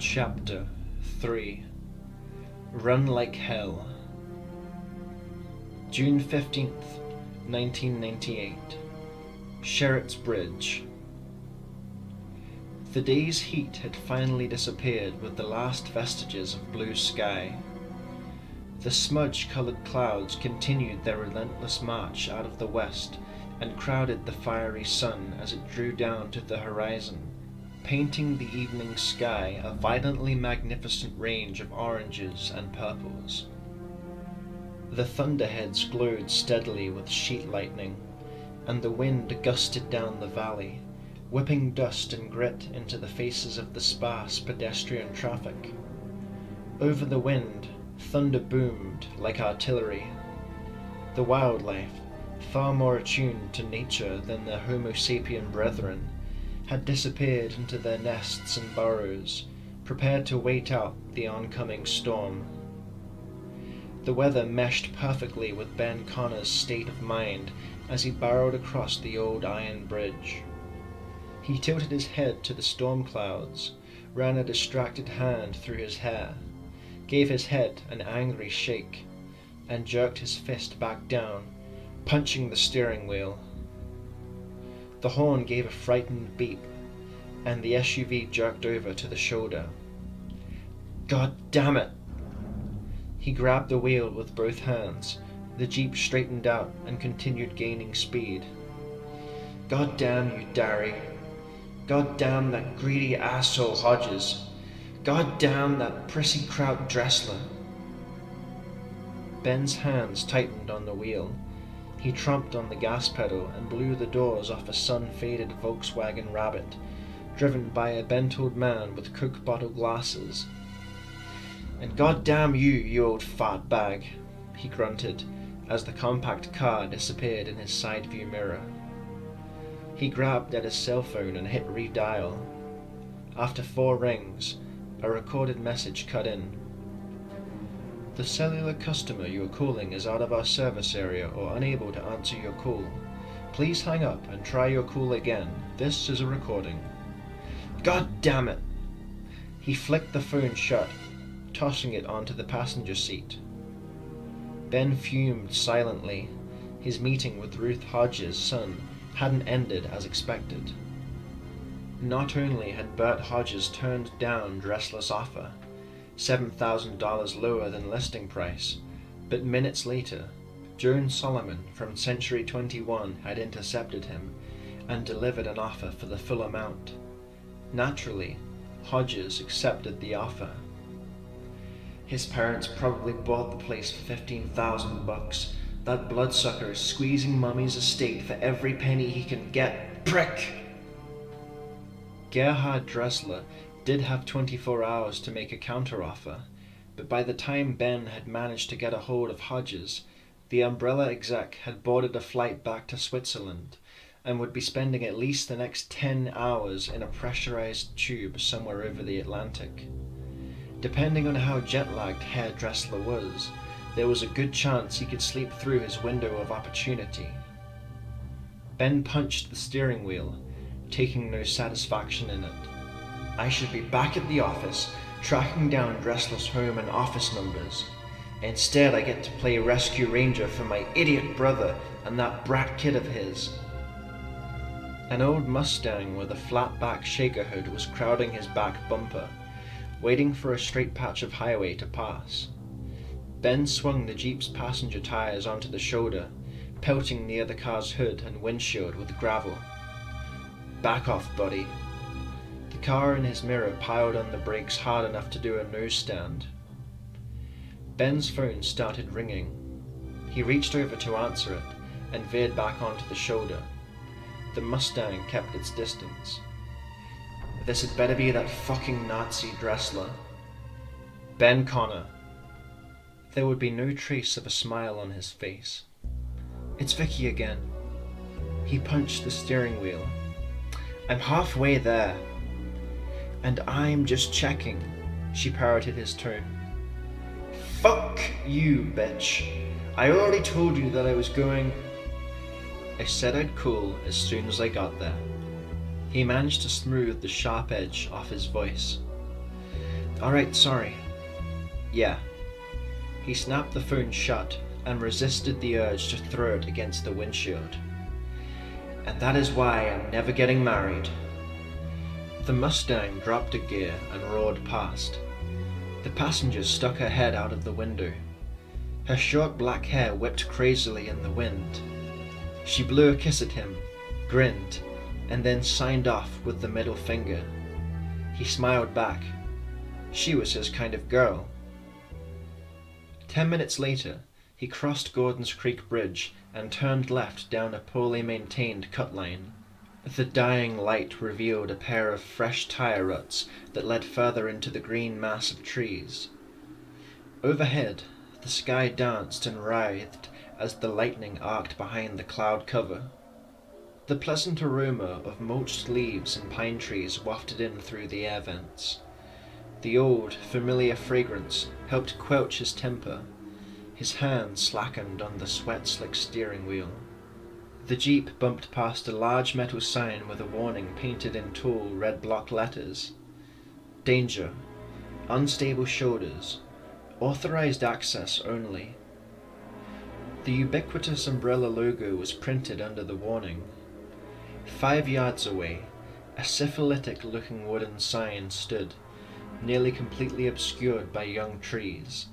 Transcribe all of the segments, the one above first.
Chapter 3 Run Like Hell. June 15th, 1998. Sherritt's Bridge. The day's heat had finally disappeared with the last vestiges of blue sky. The smudge-coloured clouds continued their relentless march out of the west and crowded the fiery sun as it drew down to the horizon, painting the evening sky a violently magnificent range of oranges and purples. The thunderheads glowed steadily with sheet lightning, and the wind gusted down the valley, whipping dust and grit into the faces of the sparse pedestrian traffic. Over the wind, thunder boomed like artillery. The wildlife, far more attuned to nature than their Homo sapien brethren, had disappeared into their nests and burrows, prepared to wait out the oncoming storm. The weather meshed perfectly with Ben Connor's state of mind as he burrowed across the old iron bridge. He tilted his head to the storm clouds, ran a distracted hand through his hair, gave his head an angry shake, and jerked his fist back down, punching the steering wheel. The horn gave a frightened beep, and the SUV jerked over to the shoulder. God damn it! He grabbed the wheel with both hands. The Jeep straightened out and continued gaining speed. God damn you, Darry. God damn that greedy asshole Hodges. God damn that prissy kraut Dressler. Ben's hands tightened on the wheel. He tromped on the gas pedal and blew the doors off a sun-faded Volkswagen Rabbit, driven by a bent-old man with Coke bottle glasses. And goddamn you, you old fat bag, he grunted as the compact car disappeared in his side view mirror. He grabbed at his cell phone and hit redial. After 4 rings, a recorded message cut in. The cellular customer you are calling is out of our service area or unable to answer your call. Please hang up and try your call again. This is a recording. God damn it! He flicked the phone shut, tossing it onto the passenger seat. Ben fumed silently. His meeting with Ruth Hodges' son hadn't ended as expected. Not only had Bert Hodges turned down Dressler's offer, $7,000 lower than listing price, but minutes later, Joan Solomon from Century 21 had intercepted him and delivered an offer for the full amount. Naturally, Hodges accepted the offer. His parents probably bought the place for $15,000. That bloodsucker is squeezing Mummy's estate for every penny he can get. Prick! Gerhard Dressler did have 24 hours to make a counteroffer, but by the time Ben had managed to get a hold of Hodges, the umbrella exec had boarded a flight back to Switzerland and would be spending at least the next 10 hours in a pressurized tube somewhere over the Atlantic. Depending on how jet-lagged Herr Dressler was, there was a good chance he could sleep through his window of opportunity. Ben punched the steering wheel, taking no satisfaction in it. I should be back at the office, tracking down Dressler's home and office numbers. Instead, I get to play rescue ranger for my idiot brother and that brat kid of his. An old Mustang with a flat-back shaker hood was crowding his back bumper, waiting for a straight patch of highway to pass. Ben swung the Jeep's passenger tires onto the shoulder, pelting the other car's hood and windshield with gravel. Back off, buddy. The car in his mirror piled on the brakes hard enough to do a nose stand. Ben's phone started ringing. He reached over to answer it and veered back onto the shoulder. The Mustang kept its distance. This had better be that fucking Nazi Dressler. Ben Connor. There would be no trace of a smile on his face. It's Vicky again. He punched the steering wheel. I'm halfway there. And I'm just checking, she parroted his tone. Fuck you, bitch. I already told you that I was going... I said I'd call as soon as I got there. He managed to smooth the sharp edge off his voice. Alright, sorry. Yeah. He snapped the phone shut and resisted the urge to throw it against the windshield. And that is why I'm never getting married. The Mustang dropped a gear and roared past. The passenger stuck her head out of the window. Her short black hair whipped crazily in the wind. She blew a kiss at him, grinned, and then signed off with the middle finger. He smiled back. She was his kind of girl. 10 minutes later, he crossed Gordon's Creek Bridge and turned left down a poorly maintained cut line. The dying light revealed a pair of fresh tire ruts that led further into the green mass of trees. Overhead, the sky danced and writhed as the lightning arced behind the cloud cover. The pleasant aroma of mulched leaves and pine trees wafted in through the air vents. The old, familiar fragrance helped quench his temper. His hand slackened on the sweat-slick steering wheel. The Jeep bumped past a large metal sign with a warning painted in tall red block letters. Danger. Unstable shoulders. Authorized access only. The ubiquitous umbrella logo was printed under the warning. 5 yards away, a syphilitic-looking wooden sign stood, nearly completely obscured by young trees.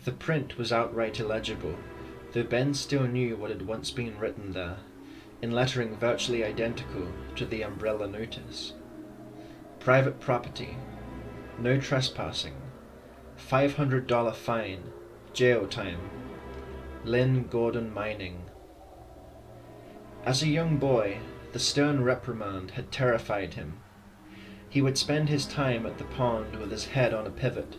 The print was outright illegible, though Ben still knew what had once been written there, in lettering virtually identical to the umbrella notice. Private property. No trespassing. $500 fine. Jail time. Lynn Gordon Mining. As a young boy, the stern reprimand had terrified him. He would spend his time at the pond with his head on a pivot,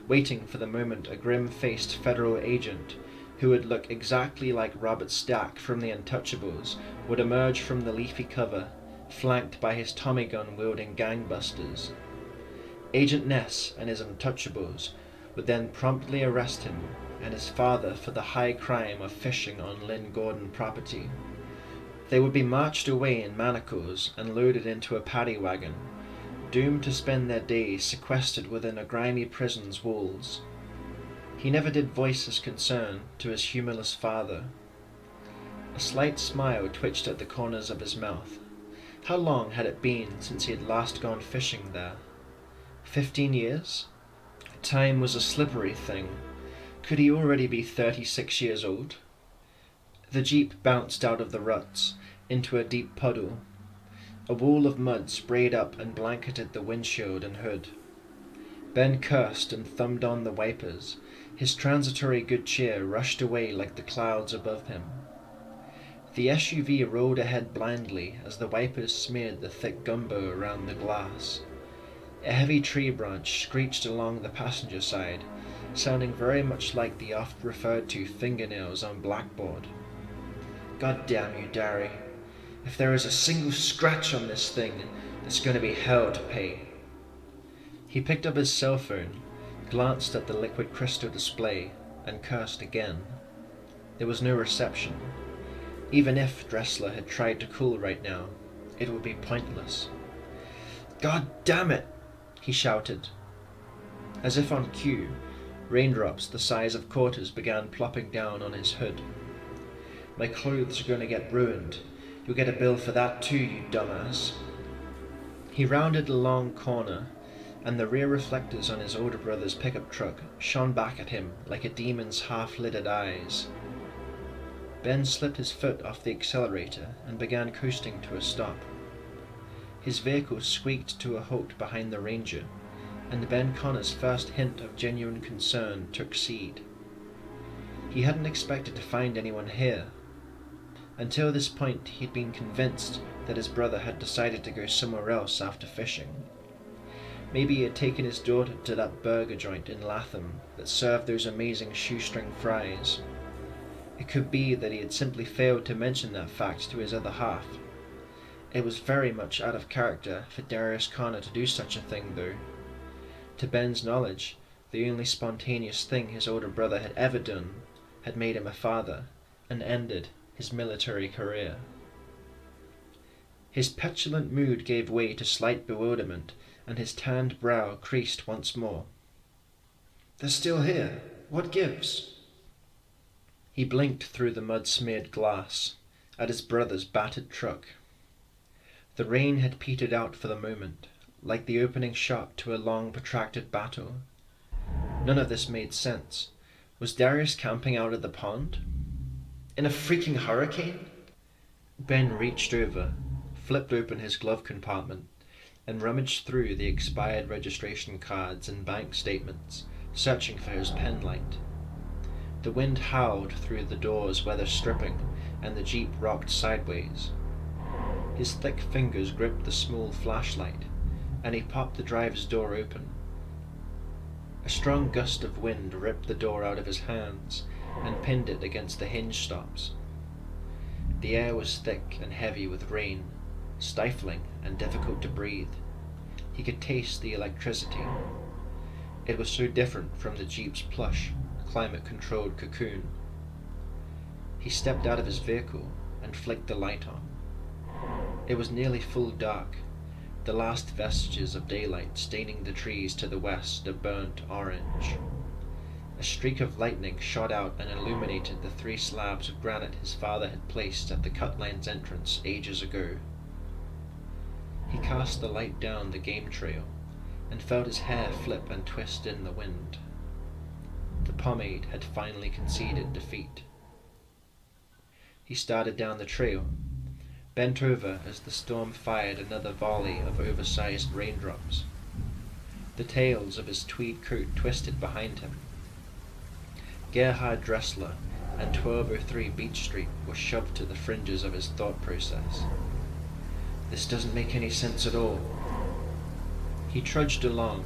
waiting for the moment a grim-faced federal agent, who would look exactly like Robert Stack from The Untouchables, would emerge from the leafy cover, flanked by his Tommy gun-wielding gangbusters. Agent Ness and his Untouchables would then promptly arrest him and his father for the high crime of fishing on Lynn Gordon property. They would be marched away in manacles and loaded into a paddy wagon, doomed to spend their days sequestered within a grimy prison's walls. He never did voice his concern to his humorless father. A slight smile twitched at the corners of his mouth. How long had it been since he had last gone fishing there? 15 years? Time was a slippery thing. Could he already be 36 years old? The Jeep bounced out of the ruts, into a deep puddle. A wall of mud sprayed up and blanketed the windshield and hood. Ben cursed and thumbed on the wipers. His transitory good cheer rushed away like the clouds above him. The SUV rolled ahead blindly as the wipers smeared the thick gumbo around the glass. A heavy tree branch screeched along the passenger side, sounding very much like the oft-referred-to fingernails on blackboard. God damn you, Derry. If there is a single scratch on this thing, it's going to be hell to pay. He picked up his cell phone, glanced at the liquid crystal display, and cursed again. There was no reception. Even if Dressler had tried to call right now, it would be pointless. God damn it! He shouted. As if on cue, raindrops the size of quarters began plopping down on his hood. My clothes are going to get ruined. You'll get a bill for that too, you dumbass. He rounded a long corner, and the rear reflectors on his older brother's pickup truck shone back at him like a demon's half-lidded eyes. Ben slipped his foot off the accelerator and began coasting to a stop. His vehicle squeaked to a halt behind the Ranger, and Ben Connor's first hint of genuine concern took seed. He hadn't expected to find anyone here. Until this point, he'd been convinced that his brother had decided to go somewhere else after fishing. Maybe he had taken his daughter to that burger joint in Latham that served those amazing shoestring fries. It could be that he had simply failed to mention that fact to his other half. It was very much out of character for Darius Connor to do such a thing, though. To Ben's knowledge, the only spontaneous thing his older brother had ever done had made him a father and ended his military career. His petulant mood gave way to slight bewilderment, and his tanned brow creased once more. They're still here. What gives? He blinked through the mud-smeared glass at his brother's battered truck. The rain had petered out for the moment, like the opening shot to a long protracted battle. None of this made sense. Was Darius camping out at the pond? In a freaking hurricane? Ben reached over, flipped open his glove compartment, and rummaged through the expired registration cards and bank statements, searching for his pen light. The wind howled through the doors weather stripping, and the Jeep rocked sideways. His thick fingers gripped the small flashlight, and he popped the driver's door open. A strong gust of wind ripped the door out of his hands and pinned it against the hinge stops. The air was thick and heavy with rain, stifling and difficult to breathe. He could taste the electricity. It was so different from the Jeep's plush, climate-controlled cocoon. He stepped out of his vehicle and flicked the light on. It was nearly full dark, the last vestiges of daylight staining the trees to the west a burnt orange. A streak of lightning shot out and illuminated the 3 slabs of granite his father had placed at the cut-line's entrance ages ago. He cast the light down the game trail and felt his hair flip and twist in the wind. The pomade had finally conceded defeat. He started down the trail, bent over as the storm fired another volley of oversized raindrops. The tails of his tweed coat twisted behind him. Gerhard Dressler and 1203 Beach Street were shoved to the fringes of his thought process. This doesn't make any sense at all. He trudged along,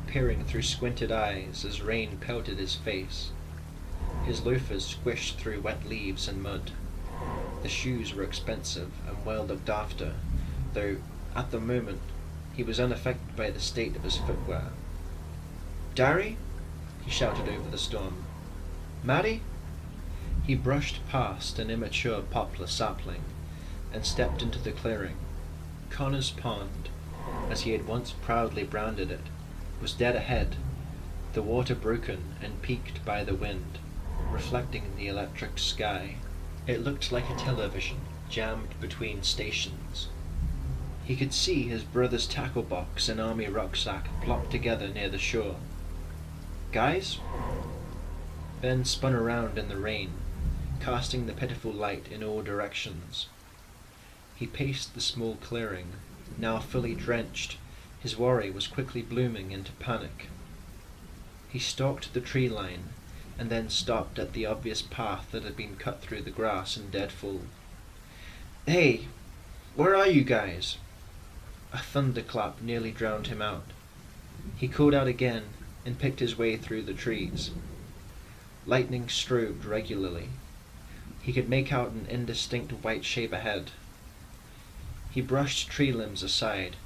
peering through squinted eyes as rain pelted his face. His loafers squished through wet leaves and mud. The shoes were expensive and well looked after, though at the moment he was unaffected by the state of his footwear. "Dari?" he shouted over the storm. "Maddie?" He brushed past an immature poplar sapling and stepped into the clearing. Connor's Pond, as he had once proudly branded it, was dead ahead, the water broken and peaked by the wind, reflecting the electric sky. It looked like a television jammed between stations. He could see his brother's tackle box and army rucksack plopped together near the shore. "Guys?" Ben spun around in the rain, casting the pitiful light in all directions. He paced the small clearing, now fully drenched. His worry was quickly blooming into panic. He stalked the tree line, and then stopped at the obvious path that had been cut through the grass in deadfall. "Hey, where are you guys?" A thunderclap nearly drowned him out. He called out again and picked his way through the trees. Lightning strobed regularly. He could make out an indistinct white shape ahead. He brushed tree limbs aside,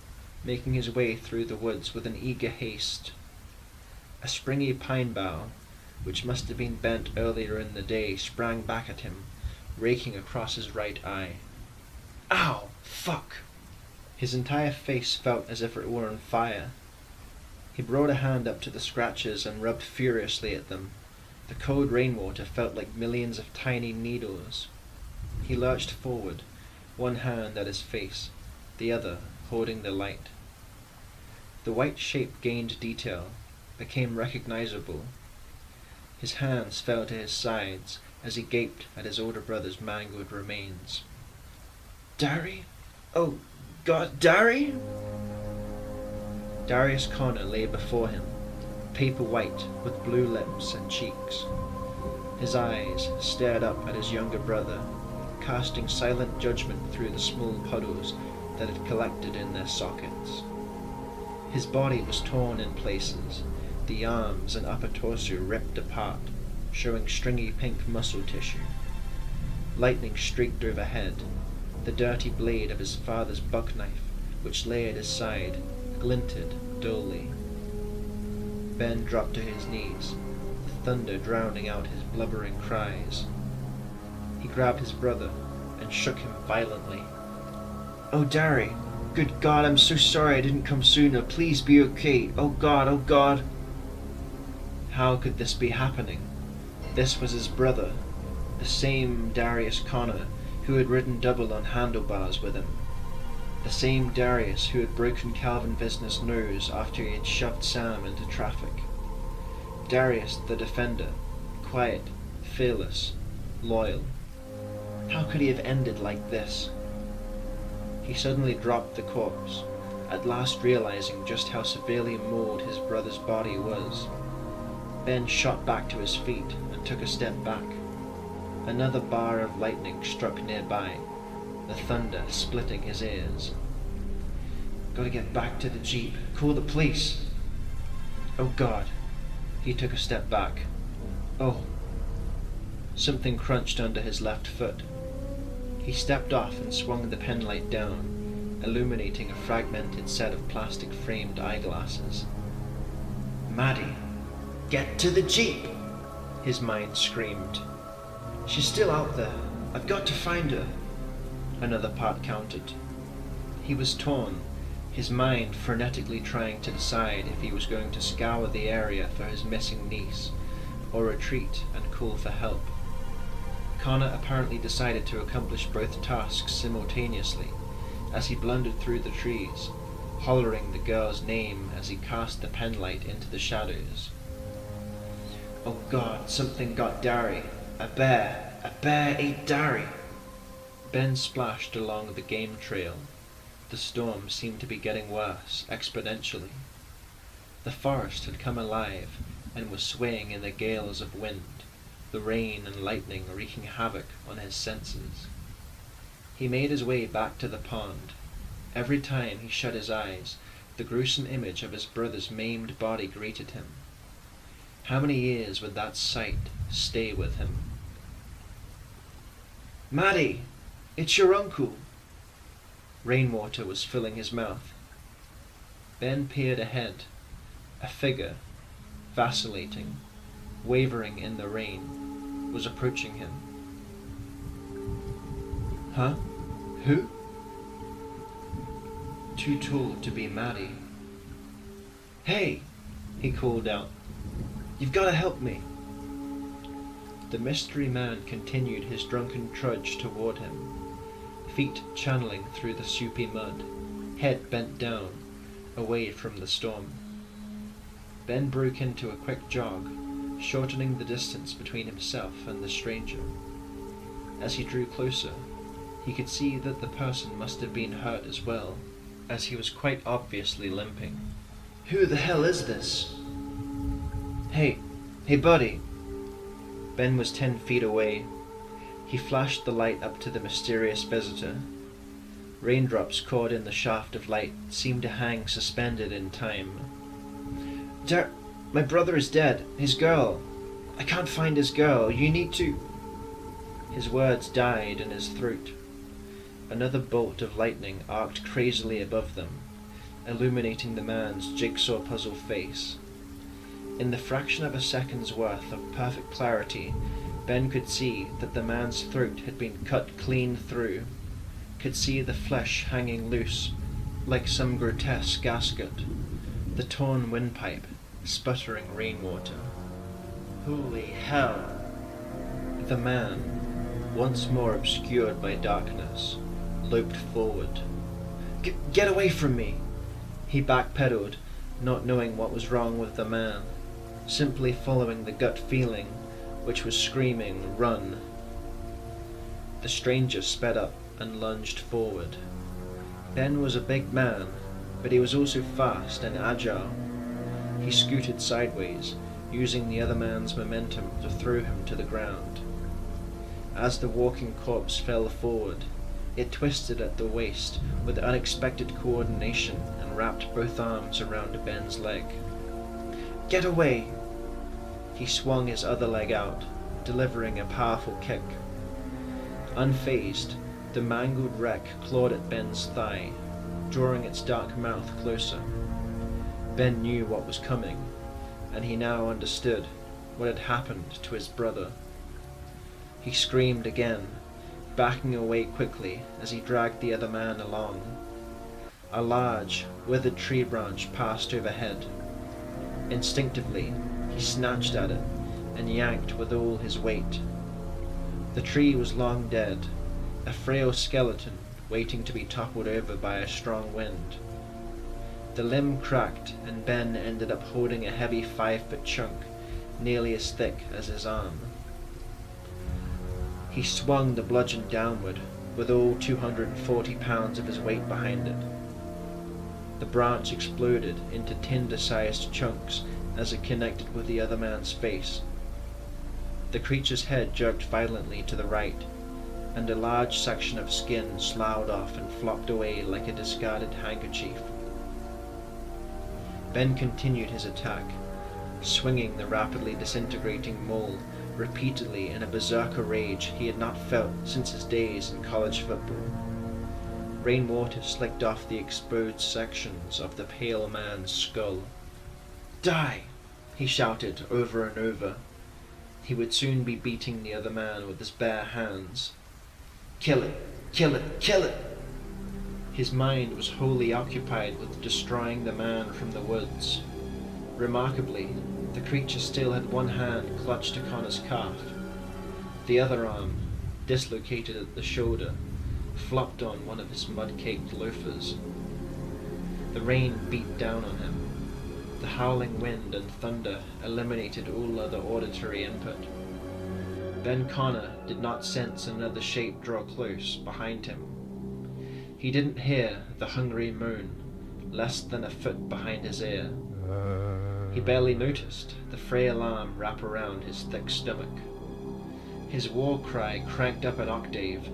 making his way through the woods with an eager haste. A springy pine bough, which must have been bent earlier in the day, sprang back at him, raking across his right eye. "Ow! Fuck!" His entire face felt as if it were on fire. He brought a hand up to the scratches and rubbed furiously at them. The cold rainwater felt like millions of tiny needles. He lurched forward, one hand at his face, the other holding the light. The white shape gained detail, became recognizable. His hands fell to his sides as he gaped at his older brother's mangled remains. "Dari? Oh, God, Dari?" Darius Connor lay before him, paper white with blue lips and cheeks. His eyes stared up at his younger brother, casting silent judgment through the small puddles that had collected in their sockets. His body was torn in places, the arms and upper torso ripped apart, showing stringy pink muscle tissue. Lightning streaked overhead. The dirty blade of his father's buck knife, which lay at his side, glinted dully. Ben dropped to his knees, the thunder drowning out his blubbering cries. He grabbed his brother and shook him violently. "Oh, Dari! Good God, I'm so sorry I didn't come sooner. Please be okay. Oh God, oh God!" How could this be happening? This was his brother, the same Darius Connor who had ridden double on handlebars with him. The same Darius who had broken Calvin Visner's nose after he had shoved Sam into traffic. Darius the defender, quiet, fearless, loyal. How could he have ended like this? He suddenly dropped the corpse, at last realizing just how severely mauled his brother's body was. Ben shot back to his feet and took a step back. Another bar of lightning struck nearby, the thunder splitting his ears. Gotta get back to the jeep. Call the police. Oh God. He took a step back. Oh. Something crunched under his left foot. He stepped off and swung the penlight down, illuminating a fragmented set of plastic-framed eyeglasses. Maddie! Get to the jeep! His mind screamed. She's still out there. I've got to find her. Another part counted. He was torn, his mind frenetically trying to decide if he was going to scour the area for his missing niece, or retreat and call for help. Connor apparently decided to accomplish both tasks simultaneously, as he blundered through the trees, hollering the girl's name as he cast the penlight into the shadows. Oh God, something got Dari. A bear ate Dari. Ben splashed along the game trail. The storm seemed to be getting worse, exponentially. The forest had come alive and was swaying in the gales of wind, the rain and lightning wreaking havoc on his senses. He made his way back to the pond. Every time he shut his eyes, the gruesome image of his brother's maimed body greeted him. How many years would that sight stay with him? Maddie! It's your uncle! Rainwater was filling his mouth. Ben peered ahead. A figure, vacillating, wavering in the rain, was approaching him. Huh? Who? Too tall to be Maddie. Hey! He called out. You've got to help me. The mystery man continued his drunken trudge toward him, feet channeling through the soupy mud, head bent down, away from the storm. Ben broke into a quick jog, shortening the distance between himself and the stranger. As he drew closer, he could see that the person must have been hurt as well, as he was quite obviously limping. Who the hell is this? Hey buddy! Ben was 10 feet away. He flashed the light up to the mysterious visitor. Raindrops caught in the shaft of light seemed to hang suspended in time. My brother is dead. His girl. I can't find his girl. You need to... His words died in his throat. Another bolt of lightning arced crazily above them, illuminating the man's jigsaw puzzle face. In the fraction of a second's worth of perfect clarity, Ben could see that the man's throat had been cut clean through, could see the flesh hanging loose, like some grotesque gasket, the torn windpipe, sputtering rainwater. Holy hell! The man, once more obscured by darkness, loped forward. Get away from me! He backpedaled, not knowing what was wrong with the man, simply following the gut feeling, which was screaming, run. The stranger sped up and lunged forward. Ben was a big man, but he was also fast and agile. He scooted sideways, using the other man's momentum to throw him to the ground. As the walking corpse fell forward, it twisted at the waist with unexpected coordination and wrapped both arms around Ben's leg. Get away! He swung his other leg out, delivering a powerful kick. Unfazed, the mangled wreck clawed at Ben's thigh, drawing its dark mouth closer. Ben knew what was coming, and he now understood what had happened to his brother. He screamed again, backing away quickly as he dragged the other man along. A large, withered tree branch passed overhead. Instinctively, He snatched at it and yanked with all his weight. The tree was long dead, a frail skeleton waiting to be toppled over by a strong wind. The limb cracked, and Ben ended up holding a heavy 5-foot chunk, nearly as thick as his arm. He swung the bludgeon downward, with all 240 pounds of his weight behind it. The branch exploded into tinder-sized chunks as it connected with the other man's face. The creature's head jerked violently to the right, and a large section of skin sloughed off and flopped away like a discarded handkerchief. Ben continued his attack, swinging the rapidly disintegrating mole repeatedly in a berserker rage he had not felt since his days in college football. Rainwater slicked off the exposed sections of the pale man's skull. "Die!" he shouted over and over. He would soon be beating the other man with his bare hands. Kill it! Kill it! Kill it! His mind was wholly occupied with destroying the man from the woods. Remarkably, the creature still had one hand clutched to Connor's calf. The other arm, dislocated at the shoulder, flopped on one of his mud-caked loafers. The rain beat down on him. The howling wind and thunder eliminated all other auditory input. Ben Connor did not sense another shape draw close behind him. He didn't hear the hungry moan, less than a foot behind his ear. He barely noticed the frail arm wrap around his thick stomach. His war cry cranked up an octave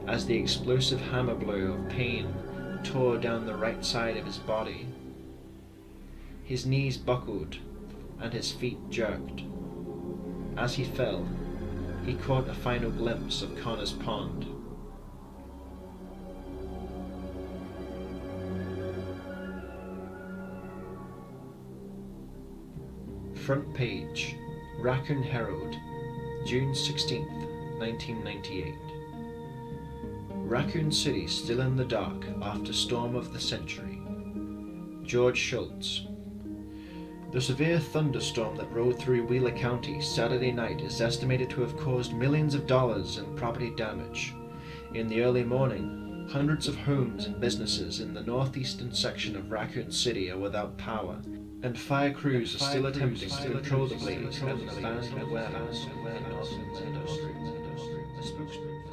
as the explosive hammer blow of pain tore down the right side of his body. His knees buckled and his feet jerked. As he fell, he caught a final glimpse of Connor's pond. Front page, Raccoon Herald, June 16th, 1998. Raccoon City still in the dark after storm of the century. George Schultz. The severe thunderstorm that rolled through Wheeler County Saturday night is estimated to have caused millions of dollars in property damage. In the early morning, hundreds of homes and businesses in the northeastern section of Raccoon City are without power, and fire crews are still attempting to control the blaze at the abandoned warehouse in northern Meadow Street. A spokesman